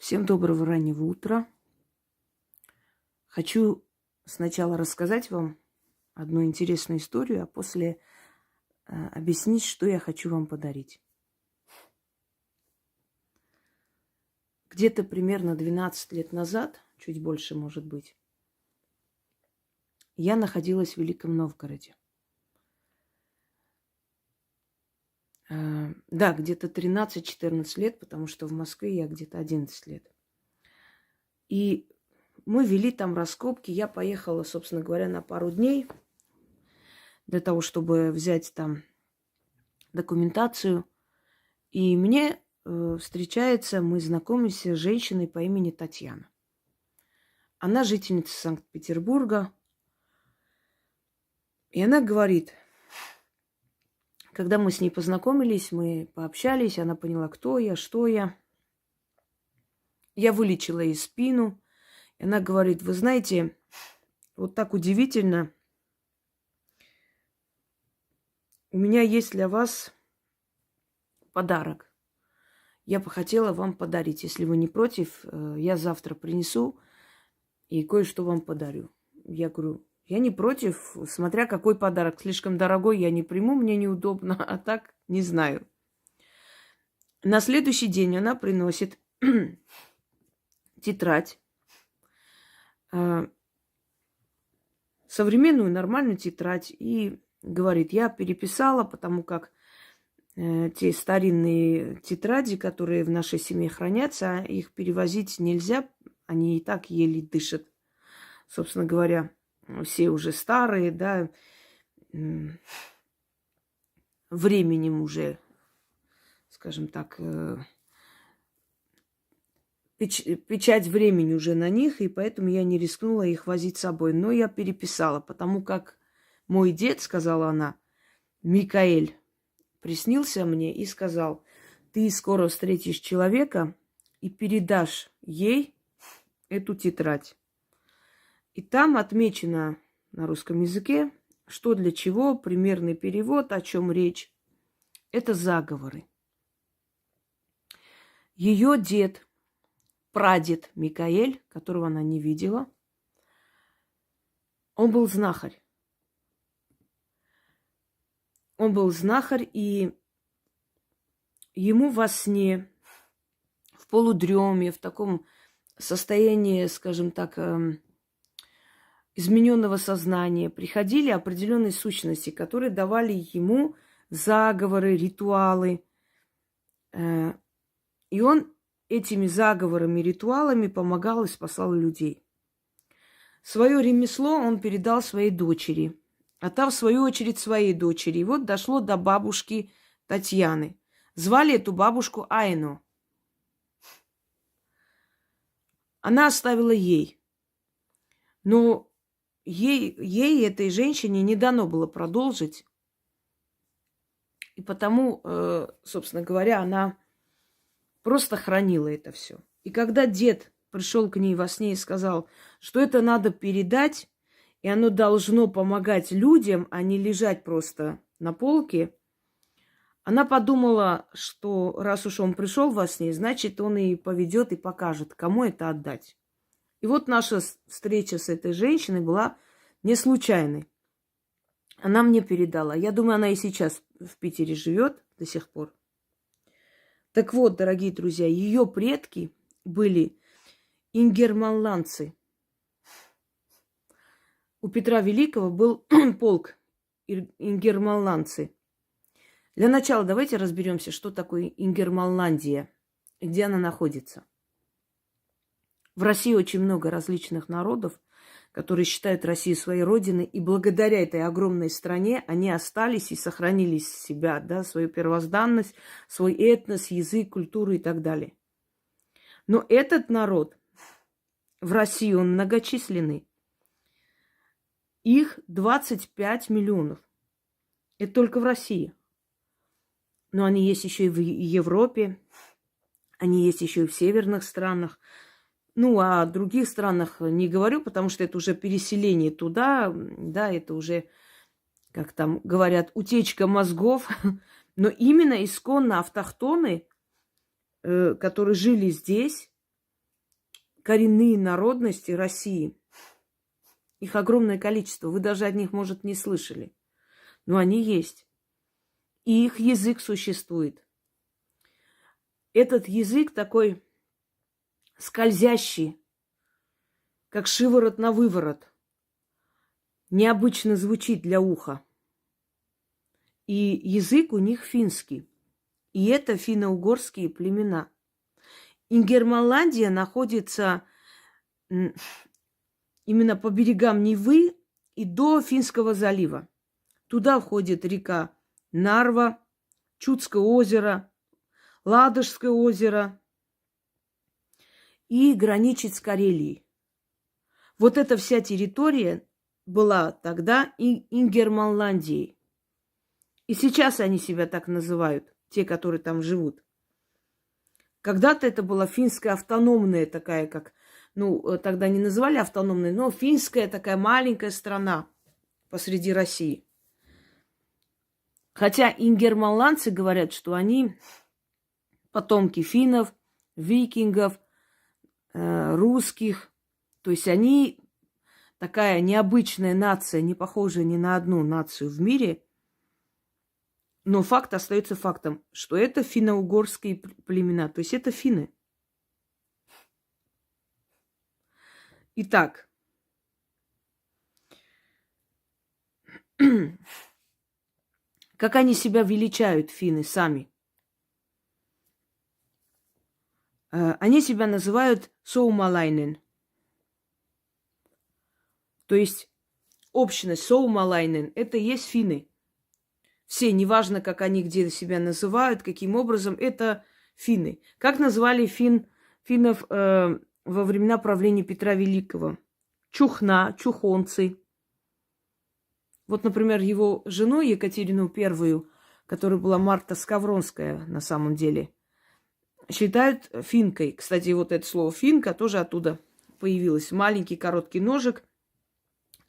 Всем доброго раннего утра. Хочу сначала рассказать вам одну интересную историю, а после объяснить, что я хочу вам подарить. Где-то примерно 12 лет назад, чуть больше, может быть, я находилась в Великом Новгороде. Да, где-то 13-14 лет, потому что в Москве я где-то 11 лет. И мы вели там раскопки. Я поехала, собственно говоря, на пару дней для того, чтобы взять там документацию. И мне встречается, мы знакомимся с женщиной по имени Татьяна. Она жительница Санкт-Петербурга. И она говорит, когда мы с ней познакомились, мы пообщались, она поняла, кто я, что я. Я вылечила ей спину. И она говорит, вы знаете, вот так удивительно, у меня есть для вас подарок. Я бы хотела вам подарить. Если вы не против, я завтра принесу и кое-что вам подарю. Я говорю, я не против, смотря какой подарок. Слишком дорогой я не приму, мне неудобно, а так не знаю. На следующий день она приносит тетрадь. Современную, нормальную тетрадь. И говорит, я переписала, потому как те старинные тетради, которые в нашей семье хранятся, их перевозить нельзя. Они и так еле дышат. Собственно говоря, все уже старые, да, временем уже, скажем так, печать времени уже на них, и поэтому я не рискнула их возить с собой. Но я переписала, потому как мой дед, сказала она, Микаэль, приснился мне и сказал, ты скоро встретишь человека и передашь ей эту тетрадь. И там отмечено на русском языке, что для чего, примерный перевод, о чем речь. Это заговоры. Ее дед, прадед Микаэль, которого она не видела, он был знахарь. Он был знахарь, и ему во сне, в полудреме, в таком состоянии, скажем так, измененного сознания приходили определенные сущности, которые давали ему заговоры, ритуалы. И он этими заговорами, ритуалами помогал и спасал людей. Свое ремесло он передал своей дочери, а та, в свою очередь, своей дочери. И вот дошло до бабушки Татьяны. Звали эту бабушку Айно. Она оставила ей. Но ей, этой женщине, не дано было продолжить. И потому, собственно говоря, она просто хранила это все. И когда дед пришел к ней во сне и сказал, что это надо передать, и оно должно помогать людям, а не лежать просто на полке, она подумала, что раз уж он пришел во сне, значит, он и поведет, и покажет, кому это отдать. И вот наша встреча с этой женщиной была не случайной. Она мне передала. Я думаю, она и сейчас в Питере живет до сих пор. Так вот, дорогие друзья, ее предки были ингерманландцы. У Петра Великого был полк ингерманландцы. Для начала давайте разберемся, что такое Ингерманландия и где она находится. В России очень много различных народов, которые считают Россию своей родиной, и благодаря этой огромной стране они остались и сохранили себя, да, свою первозданность, свой этнос, язык, культуру и так далее. Но этот народ в России, он многочисленный. Их 25 миллионов. Это только в России. Но они есть еще и в Европе, они есть еще и в северных странах. Ну, а о других странах не говорю, потому что это уже переселение туда, да, это уже, как там говорят, утечка мозгов. Но именно исконно автохтоны, которые жили здесь, коренные народности России. Их огромное количество. Вы даже о них, может, не слышали. Но они есть. И их язык существует. Этот язык такой скользящий, как шиворот на выворот. Необычно звучит для уха. И язык у них финский. И это финно-угорские племена. Ингерманландия находится именно по берегам Невы и до Финского залива. Туда входит река Нарва, Чудское озеро, Ладожское озеро и граничит с Карелией. Вот эта вся территория была тогда Ингерманландией. И сейчас они себя так называют, те, которые там живут. Когда-то это была финская автономная такая, как, тогда не называли автономной, но финская такая маленькая страна посреди России. Хотя ингерманландцы говорят, что они потомки финнов, викингов, русских. То есть они такая необычная нация, не похожая ни на одну нацию в мире. Но факт остается фактом, что это финно-угорские племена. То есть это финны. Итак, как они себя величают, финны, сами? Они себя называют соумалайнен. То есть общность соумалайнен – это и есть финны. Все, неважно, как они где себя называют, каким образом, это финны. Как назвали финнов во времена правления Петра Великого? Чухна, чухонцы. Вот, например, его жену Екатерину I, которая была Марта Скавронская на самом деле, считают финкой. Кстати, вот это слово финка тоже оттуда появилось. Маленький короткий ножик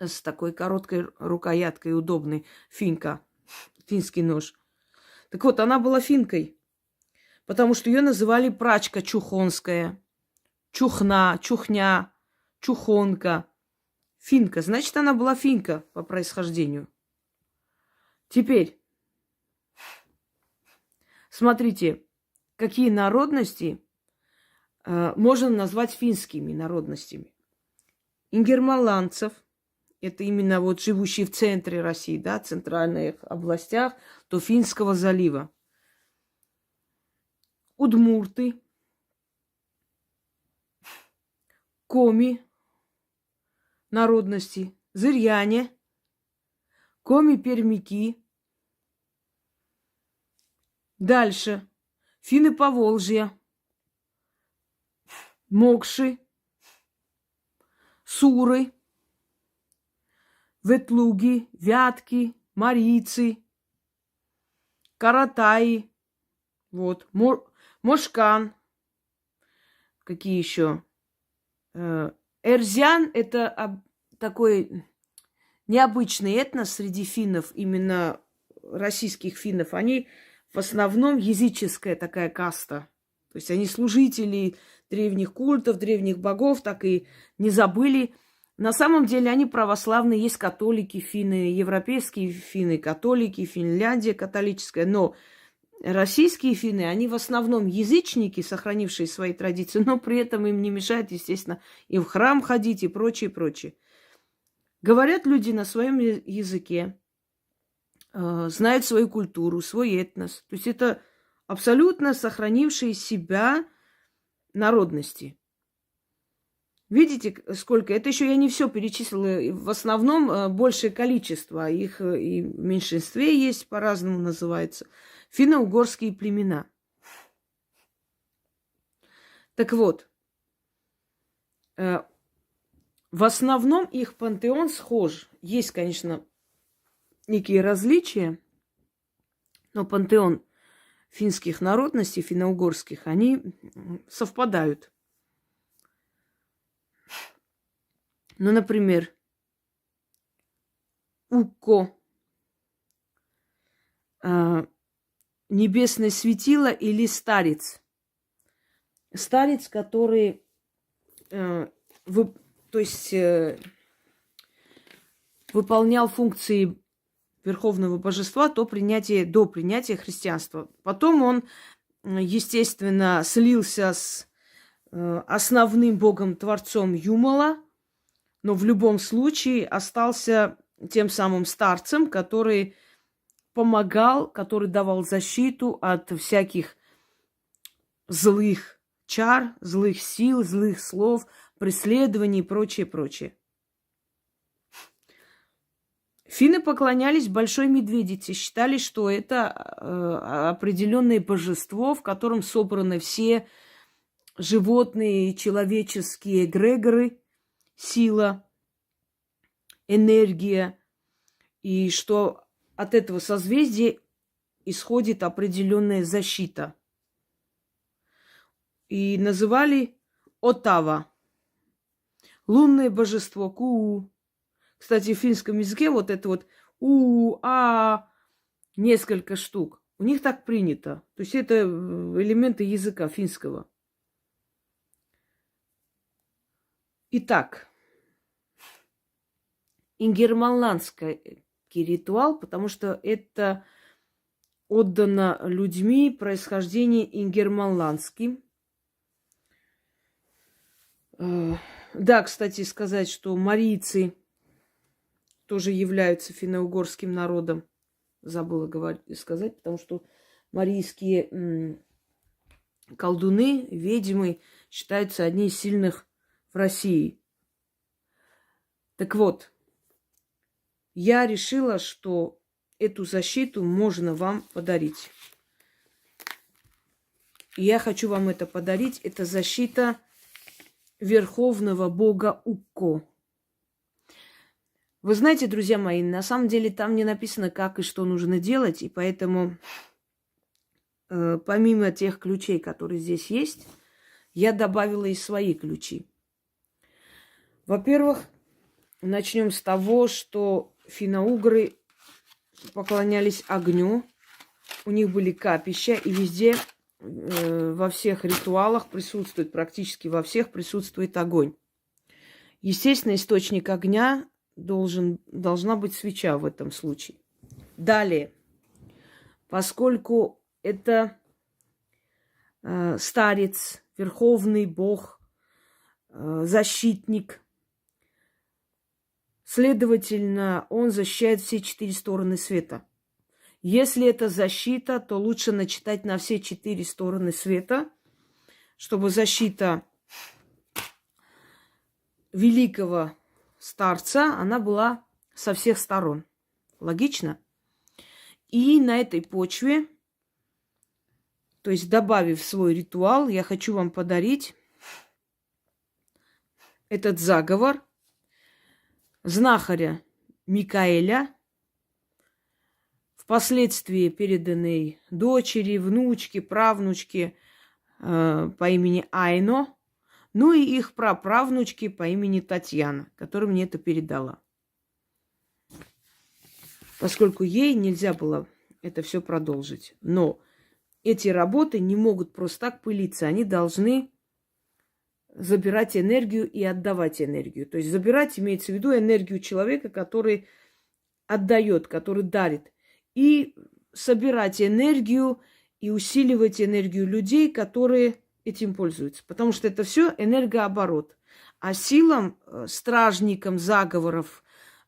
с такой короткой рукояткой удобной. Финка. Финский нож. Так вот, она была финкой, потому что ее называли прачка чухонская, чухна, чухня, чухонка. Финка. Значит, она была финка по происхождению. Теперь, смотрите, какие народности можно назвать финскими народностями. Ингерманландцев, это именно вот живущие в центре России, да, центральных областях, до Финского залива. Удмурты, коми народности, зыряне, коми-пермяки. Дальше. Финны Поволжья, мокши, суры, ветлуги, вятки, марийцы, каратаи, вот, мошкан. Какие еще? Эрзян – это такой необычный этнос среди финнов, именно российских финнов. Они в основном языческая такая каста. То есть они служители древних культов, древних богов, так и не забыли. На самом деле они православные, есть католики, финны, европейские финны, католики, Финляндия католическая. Но российские финны, они в основном язычники, сохранившие свои традиции, но при этом им не мешает, естественно, и в храм ходить, и прочее, прочее. Говорят люди на своем языке, знают свою культуру, свой этнос. То есть это абсолютно сохранившие себя народности. Видите, сколько? Это еще я не все перечислила. В основном большее количество. Их и в меньшинстве есть, по-разному называется. Финно-угорские племена. Так вот, в основном их пантеон схож. Есть, конечно, некие различия, но пантеон финских народностей, финно-угорских, они совпадают. Ну, например, Укко, небесное светило или старец. Старец, который то есть выполнял функции верховного божества до принятия христианства. Потом он, естественно, слился с основным богом-творцом Юмала, но в любом случае остался тем самым старцем, который помогал, который давал защиту от всяких злых чар, злых сил, злых слов, преследований и прочее, прочее. Финны поклонялись большой медведице, считали, что это определенное божество, в котором собраны все животные, человеческие эгрегоры, сила, энергия, и что от этого созвездия исходит определенная защита. И называли Отава, лунное божество Куу. Кстати, в финском языке вот это вот несколько штук. У них так принято. То есть это элементы языка финского. Итак, ингерманландский ритуал, потому что это отдано людьми происхождения ингерманландским. Да, кстати, сказать, что марийцы тоже являются финно-угорским народом. Забыла сказать, потому что марийские колдуны, ведьмы считаются одни из сильных в России. Так вот, я решила, что эту защиту можно вам подарить. И я хочу вам это подарить. Это защита верховного бога Укко. Вы знаете, друзья мои, на самом деле там не написано, как и что нужно делать, и поэтому помимо тех ключей, которые здесь есть, я добавила и свои ключи. Во-первых, начнем с того, что финно-угры поклонялись огню, у них были капища, и везде, во всех ритуалах присутствует, практически во всех присутствует огонь. Естественно, источник огня должна быть свеча в этом случае. Далее, поскольку это старец, верховный бог, защитник, следовательно, он защищает все 4 стороны света. Если это защита, то лучше начитать на все 4 стороны света, чтобы защита великого старца, она была со всех сторон. Логично? И на этой почве, то есть добавив в свой ритуал, я хочу вам подарить этот заговор знахаря Микаэля, впоследствии переданный дочери, внучке, правнучке по имени Айно, ну и их праправнучке по имени Татьяна, которая мне это передала. Поскольку ей нельзя было это все продолжить. Но эти работы не могут просто так пылиться. Они должны забирать энергию и отдавать энергию. То есть забирать имеется в виду энергию человека, который отдает, который дарит. И собирать энергию и усиливать энергию людей, которые этим пользуются. Потому что это все энергооборот. А силам, стражникам заговоров,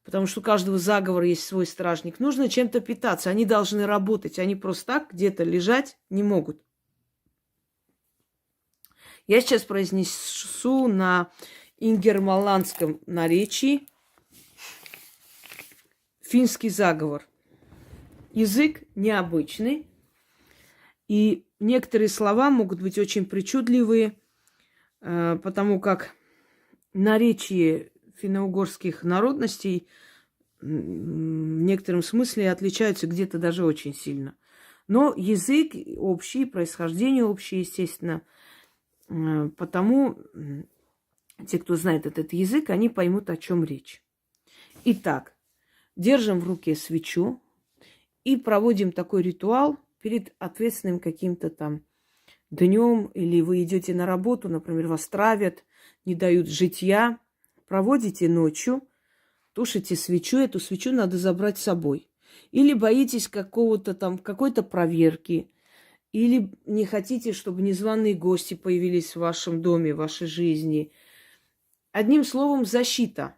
потому что у каждого заговора есть свой стражник, нужно чем-то питаться. Они должны работать. Они просто так где-то лежать не могут. Я сейчас произнесу на ингерманландском наречии финский заговор. Язык необычный, и некоторые слова могут быть очень причудливые, потому как наречие финно-угорских народностей в некотором смысле отличаются где-то даже очень сильно. Но язык общий, происхождение общее, естественно. Потому те, кто знает этот язык, они поймут, о чем речь. Итак, держим в руке свечу и проводим такой ритуал перед ответственным каким-то там днем, или вы идете на работу, например, вас травят, не дают житья, проводите ночью, тушите свечу, эту свечу надо забрать с собой. Или боитесь какого-то там, какой-то проверки, или не хотите, чтобы незваные гости появились в вашем доме, в вашей жизни. Одним словом, защита.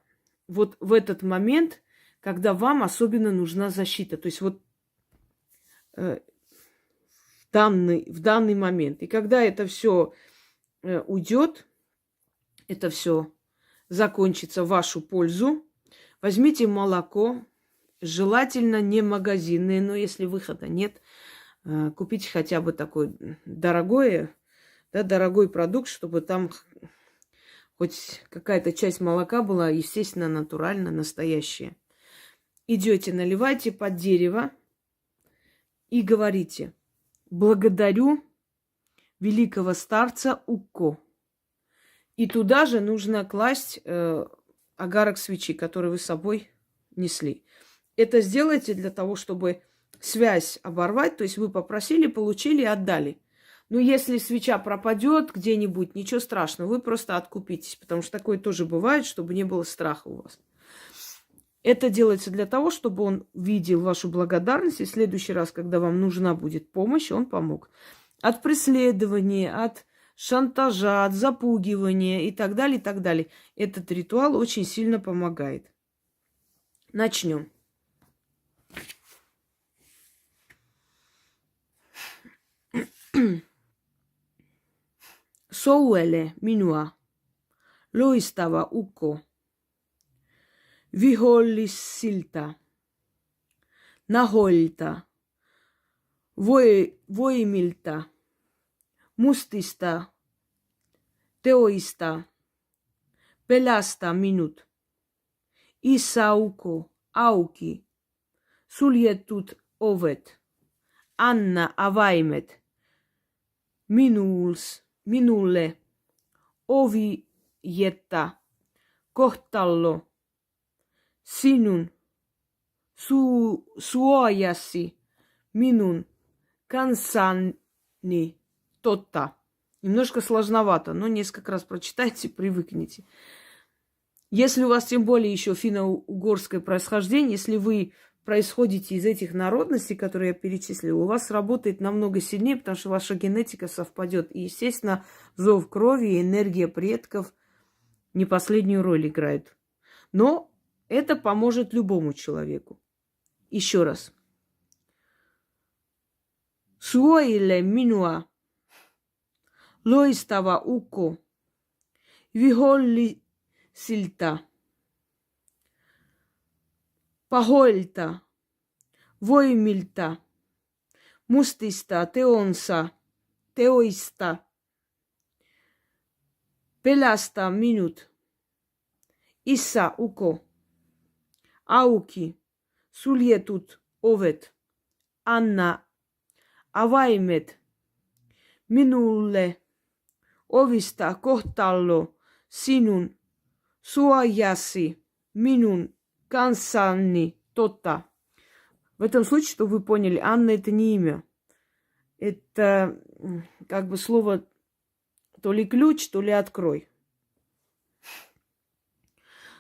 Вот в этот момент, когда вам особенно нужна защита. То есть вот в данный момент. И когда это все уйдет, это все закончится в вашу пользу, возьмите молоко, желательно не магазинное, но если выхода нет, купите хотя бы такой дорогой продукт, чтобы там хоть какая-то часть молока была, естественно, натурально, настоящая. Идете, наливайте под дерево и говорите: благодарю великого старца Укко. И туда же нужно класть огарок свечи, который вы с собой несли. Это сделайте для того, чтобы связь оборвать. То есть вы попросили, получили, отдали. Но если свеча пропадет где-нибудь, ничего страшного, вы просто откупитесь. Потому что такое тоже бывает, чтобы не было страха у вас. Это делается для того, чтобы он видел вашу благодарность. И в следующий раз, когда вам нужна будет помощь, он помог. От преследования, от шантажа, от запугивания и так далее, и так далее. Этот ритуал очень сильно помогает. Начнем. Souele minua, loistava ukko, vihollisilta, nahoilta, voimilta, mustista teoista, pelasta minut. Isä ukko, auki, suljetut ovet, anna avaimet, minulle ovi jetta, kohtallo, sinun suojasi, minun kanssani totta. Немножко сложновато, но несколько раз прочитайте, привыкните. Если у вас тем более еще финно-угорское происхождение, если вы происходите из этих народностей, которые я перечислила, у вас работает намного сильнее, потому что ваша генетика совпадет. И, естественно, зов крови и энергия предков не последнюю роль играют. Но это поможет любому человеку. Еще раз. Суоиле минуа, лоистава уко, виголли сильта. Pahoilta, voimilta, mustista teoista, pelasta minut. Isä uko, auki, suljetut ovet, anna avaimet minulle ovista kohtallo sinun suojasi minun канссани тота. В этом случае, чтобы вы поняли, Анна это не имя. Это как бы слово то ли ключ, то ли открой.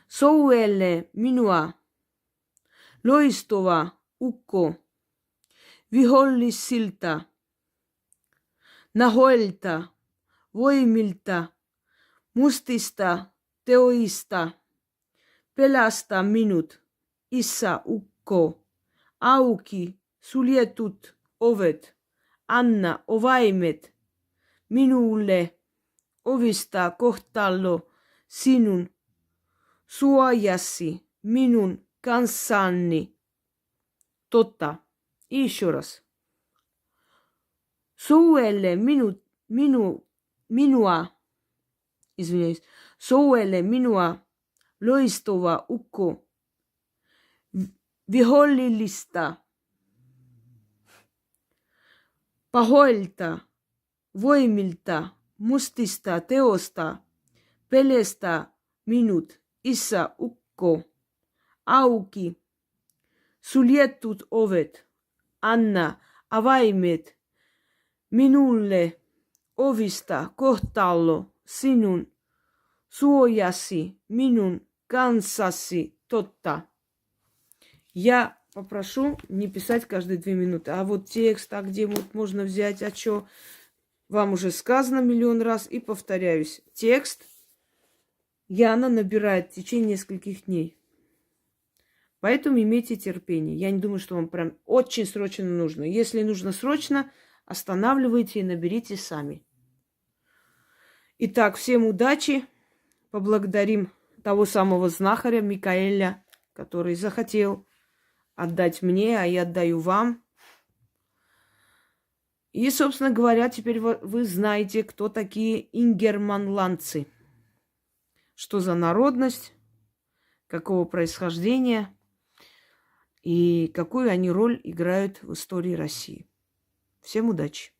Соуэле минуа, лоистова укко, виголлисилта, нахоэльта, воимилта, мустиста теоиста. Pelasta minut, isä ukko, auki, suljetut ovet, anna avaimet minulle ovista kohtallo sinun suojasi minun kanssani. Totta. И еще раз. Suuelle minua, loistova ukko, vihollista, pahoilta, voimilta, mustista teosta, pelestä minut, isä ukko, auki, suljetut ovet, anna avaimet minulle Овиста, Кохталло, Синун, Суояси, Минун, Кансаси, Тотта. Я попрошу не писать каждые 2 минуты. А вот текст, а где вот можно взять, а что? Вам уже сказано миллион раз и повторяюсь. Текст Яна набирает в течение нескольких дней. Поэтому имейте терпение. Я не думаю, что вам прям очень срочно нужно. Если нужно срочно, останавливайте и наберите сами. Итак, всем удачи. Поблагодарим того самого знахаря Микаэля, который захотел отдать мне, а я отдаю вам. И, собственно говоря, теперь вы знаете, кто такие ингерманландцы. Что за народность, какого происхождения и какую они роль играют в истории России. Всем удачи!